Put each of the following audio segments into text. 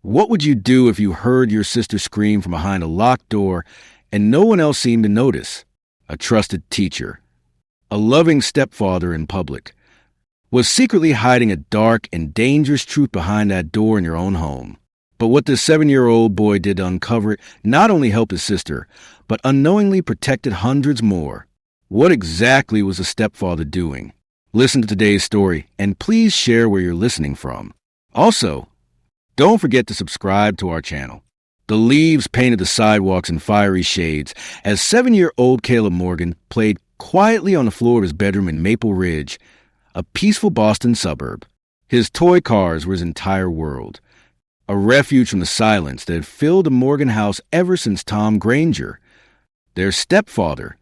What would you do if you heard your sister scream from behind a locked door and no one else seemed to notice? A trusted teacher, a loving stepfather in public, was secretly hiding a dark and dangerous truth behind that door in your own home. But what this 7-year-old boy did to uncover it not only helped his sister, but unknowingly protected hundreds more. What exactly was the stepfather doing? Listen to today's story, and please share where you're listening from. Also, don't forget to subscribe to our channel. The leaves painted the sidewalks in fiery shades as 7-year-old Caleb Morgan played quietly on the floor of his bedroom in Maple Ridge, a peaceful Boston suburb. His toy cars were his entire world, a refuge from the silence that had filled the Morgan house ever since Tom Granger, their stepfather,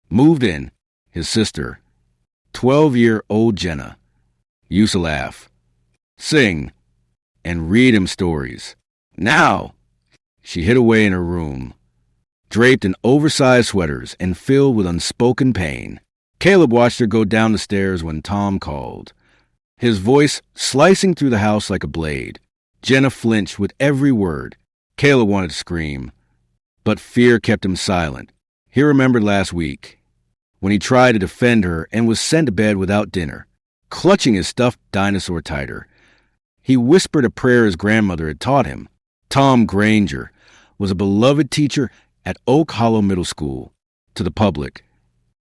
moved in. His sister, 12-year-old Jenna, used to laugh, sing, and read him stories. Now, she hid away in her room, draped in oversized sweaters and filled with unspoken pain. Caleb watched her go down the stairs when Tom called, his voice slicing through the house like a blade. Jenna flinched with every word. Caleb wanted to scream, but fear kept him silent. He remembered last week, when he tried to defend her and was sent to bed without dinner, clutching his stuffed dinosaur tighter. He whispered a prayer his grandmother had taught him. Tom Granger was a beloved teacher at Oak Hollow Middle School. To the public,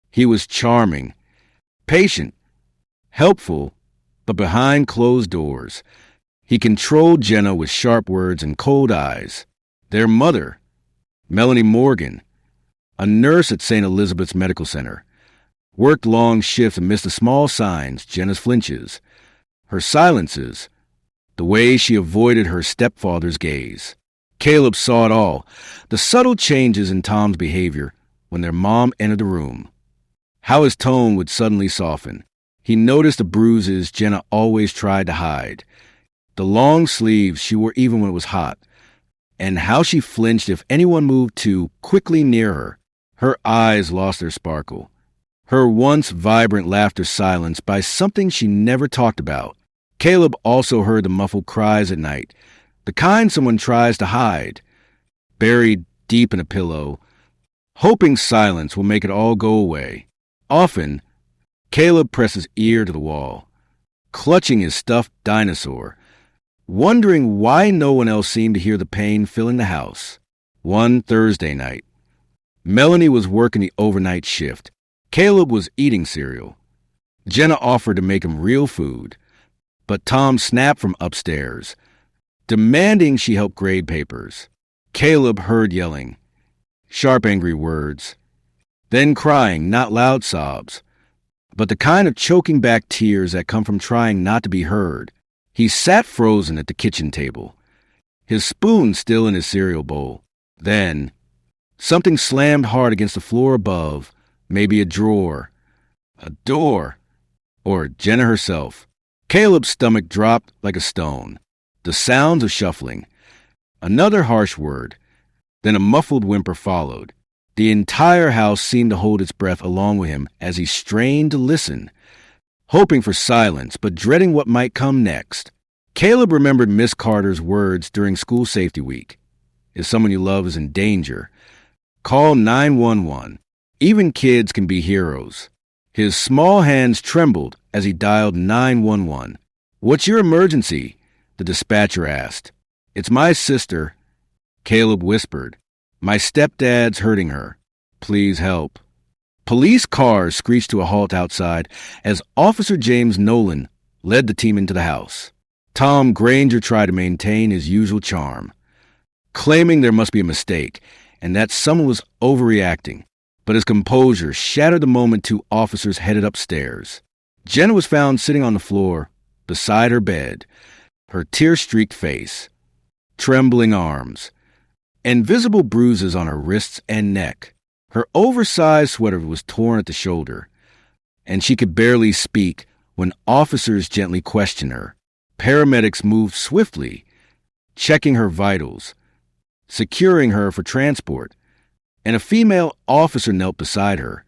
he was charming, patient, helpful, but behind closed doors, he controlled Jenna with sharp words and cold eyes. Their mother, Melanie Morgan, a nurse at St. Elizabeth's Medical Center, worked long shifts amidst the small signs, Jenna's flinches, her silences, the way she avoided her stepfather's gaze. Caleb saw it all, the subtle changes in Tom's behavior when their mom entered the room. How his tone would suddenly soften. He noticed the bruises Jenna always tried to hide, the long sleeves she wore even when it was hot, and how she flinched if anyone moved too quickly near her. Her eyes lost their sparkle, her once vibrant laughter silenced by something she never talked about. Caleb also heard the muffled cries at night, the kind someone tries to hide, buried deep in a pillow, hoping silence will make it all go away. Often, Caleb pressed his ear to the wall, clutching his stuffed dinosaur, wondering why no one else seemed to hear the pain filling the house. One Thursday night, Melanie was working the overnight shift. Caleb was eating cereal. Jenna offered to make him real food, but Tom snapped from upstairs, demanding she help grade papers. Caleb heard yelling, sharp angry words, then crying, not loud sobs, but the kind of choking back tears that come from trying not to be heard. He sat frozen at the kitchen table, his spoon still in his cereal bowl. Then, something slammed hard against the floor above, maybe a drawer, a door, or Jenna herself. Caleb's stomach dropped like a stone. The sounds of shuffling. Another harsh word. Then a muffled whimper followed. The entire house seemed to hold its breath along with him as he strained to listen, hoping for silence but dreading what might come next. Caleb remembered Miss Carter's words during school safety week. If someone you love is in danger, call 911. Even kids can be heroes. His small hands trembled as he dialed 911. What's your emergency? The dispatcher asked. It's my sister, Caleb whispered. My stepdad's hurting her. Please help. Police cars screeched to a halt outside as Officer James Nolan led the team into the house. Tom Granger tried to maintain his usual charm, claiming there must be a mistake and that someone was overreacting. But his composure shattered the moment two officers headed upstairs. Jenna was found sitting on the floor beside her bed, her tear-streaked face, trembling arms, and visible bruises on her wrists and neck. Her oversized sweater was torn at the shoulder, and she could barely speak when officers gently questioned her. Paramedics moved swiftly, checking her vitals, securing her for transport, and a female officer knelt beside her,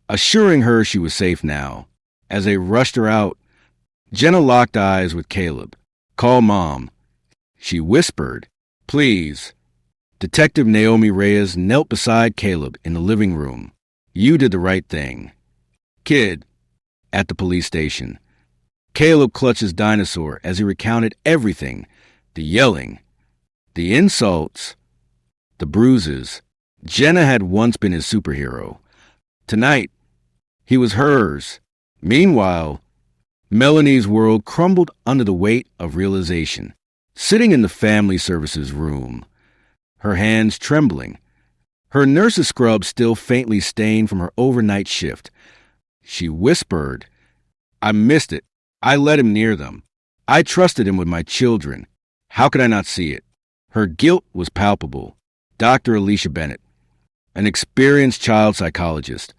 assuring her she was safe now. As they rushed her out, Jenna locked eyes with Caleb. Call Mom, She whispered, "Please." Detective Naomi Reyes knelt beside Caleb in the living room. "You did the right thing." "Kid," at the police station. Caleb clutched his dinosaur as he recounted everything: the yelling, the insults, the bruises. Jenna had once been his superhero. Tonight, he was hers. Meanwhile, Melanie's world crumbled under the weight of realization. Sitting in the family services room, her hands trembling, her nurse's scrub still faintly stained from her overnight shift, she whispered, "I missed it. I let him near them. I trusted him with my children. How could I not see it?" Her guilt was palpable. Dr. Alicia Bennett, an experienced child psychologist,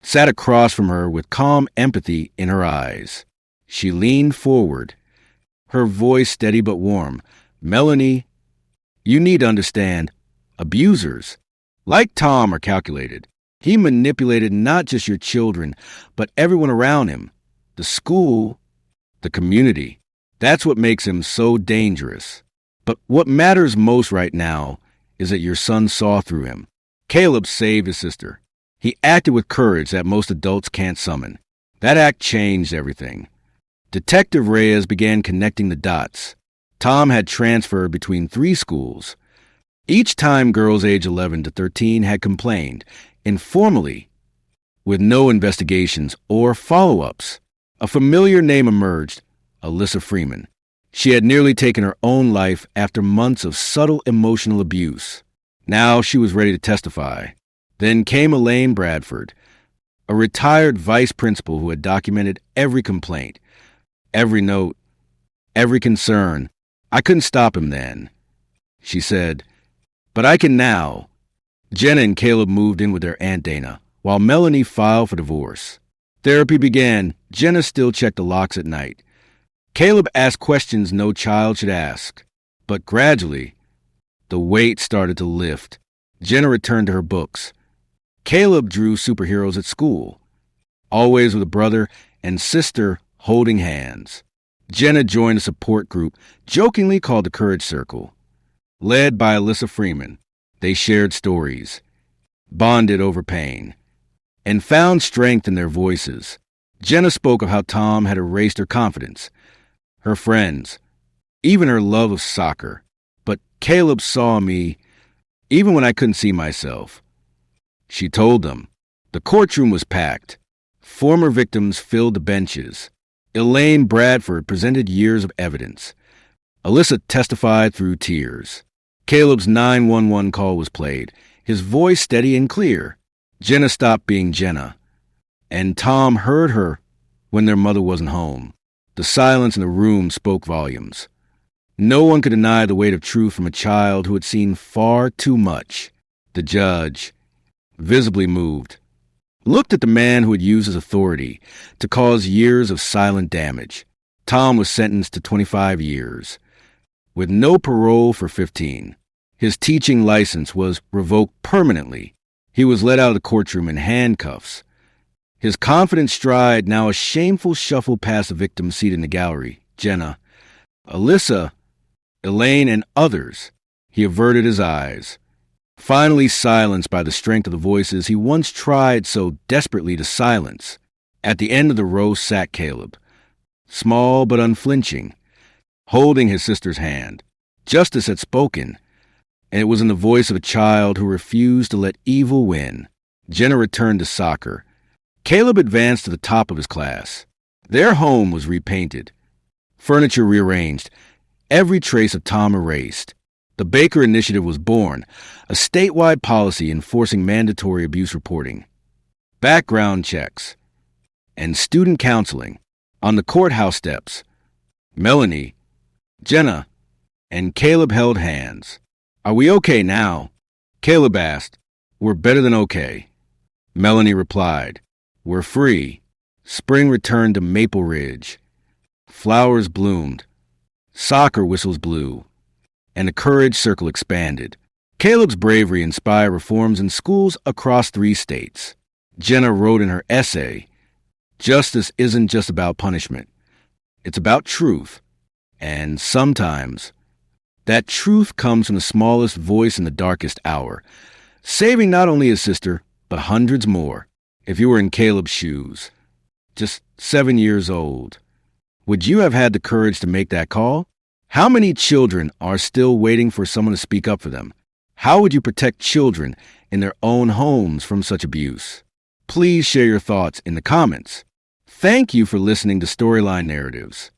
sat across from her with calm empathy in her eyes. She leaned forward, her voice steady but warm. "Melanie, you need to understand, abusers, like Tom, are calculated. He manipulated not just your children, but everyone around him, the school, the community. That's what makes him so dangerous. But what matters most right now is that your son saw through him. Caleb saved his sister. He acted with courage that most adults can't summon. That act changed everything." Detective Reyes began connecting the dots. Tom had transferred between 3 schools. Each time girls age 11 to 13 had complained, informally, with no investigations or follow-ups. A familiar name emerged: Alyssa Freeman. She had nearly taken her own life after months of subtle emotional abuse. Now she was ready to testify. Then came Elaine Bradford, a retired vice principal who had documented every complaint, every note, every concern. "I couldn't stop him then," she said, "but I can now." Jenna and Caleb moved in with their Aunt Dana, while Melanie filed for divorce. Therapy began. Jenna still checked the locks at night. Caleb asked questions no child should ask. But gradually, the weight started to lift. Jenna returned to her books. Caleb drew superheroes at school, always with a brother and sister holding hands. Jenna joined a support group jokingly called the Courage Circle. Led by Alyssa Freeman, they shared stories, bonded over pain, and found strength in their voices. Jenna spoke of how Tom had erased her confidence, her friends, even her love of soccer. But Caleb saw me even when I couldn't see myself. She told them. The courtroom was packed. Former victims filled the benches. Elaine Bradford presented years of evidence. Alyssa testified through tears. Caleb's 911 call was played, his voice steady and clear. Jenna stopped being Jenna, and Tom heard her when their mother wasn't home. The silence in the room spoke volumes. No one could deny the weight of truth from a child who had seen far too much. The judge, visibly moved, looked at the man who had used his authority to cause years of silent damage. Tom was sentenced to 25 years, with no parole for 15. His teaching license was revoked permanently. He was led out of the courtroom in handcuffs. His confident stride now a shameful shuffle past the victim seated in the gallery, Jenna, Alyssa, Elaine, and others. He averted his eyes, finally silenced by the strength of the voices he once tried so desperately to silence. At the end of the row sat Caleb, small but unflinching, holding his sister's hand. Justice had spoken, and it was in the voice of a child who refused to let evil win. Jenna returned to soccer. Caleb advanced to the top of his class. Their home was repainted, furniture rearranged, every trace of Tom erased. The Baker Initiative was born, a statewide policy enforcing mandatory abuse reporting, background checks, and student counseling. On the courthouse steps, Melanie, Jenna, and Caleb held hands. "Are we okay now?" Caleb asked. "We're better than okay." Melanie replied, "We're free." Spring returned to Maple Ridge. Flowers bloomed. Soccer whistles blew. And the Courage Circle expanded. Caleb's bravery inspired reforms in schools across 3 states. Jenna wrote in her essay, "Justice isn't just about punishment. It's about truth. And sometimes That truth comes from the smallest voice in the darkest hour, saving not only his sister, but hundreds more. If you were in Caleb's shoes, just 7 years old, would you have had the courage to make that call? How many children are still waiting for someone to speak up for them? How would you protect children in their own homes from such abuse? Please share your thoughts in the comments. Thank you for listening to Storyline Narratives.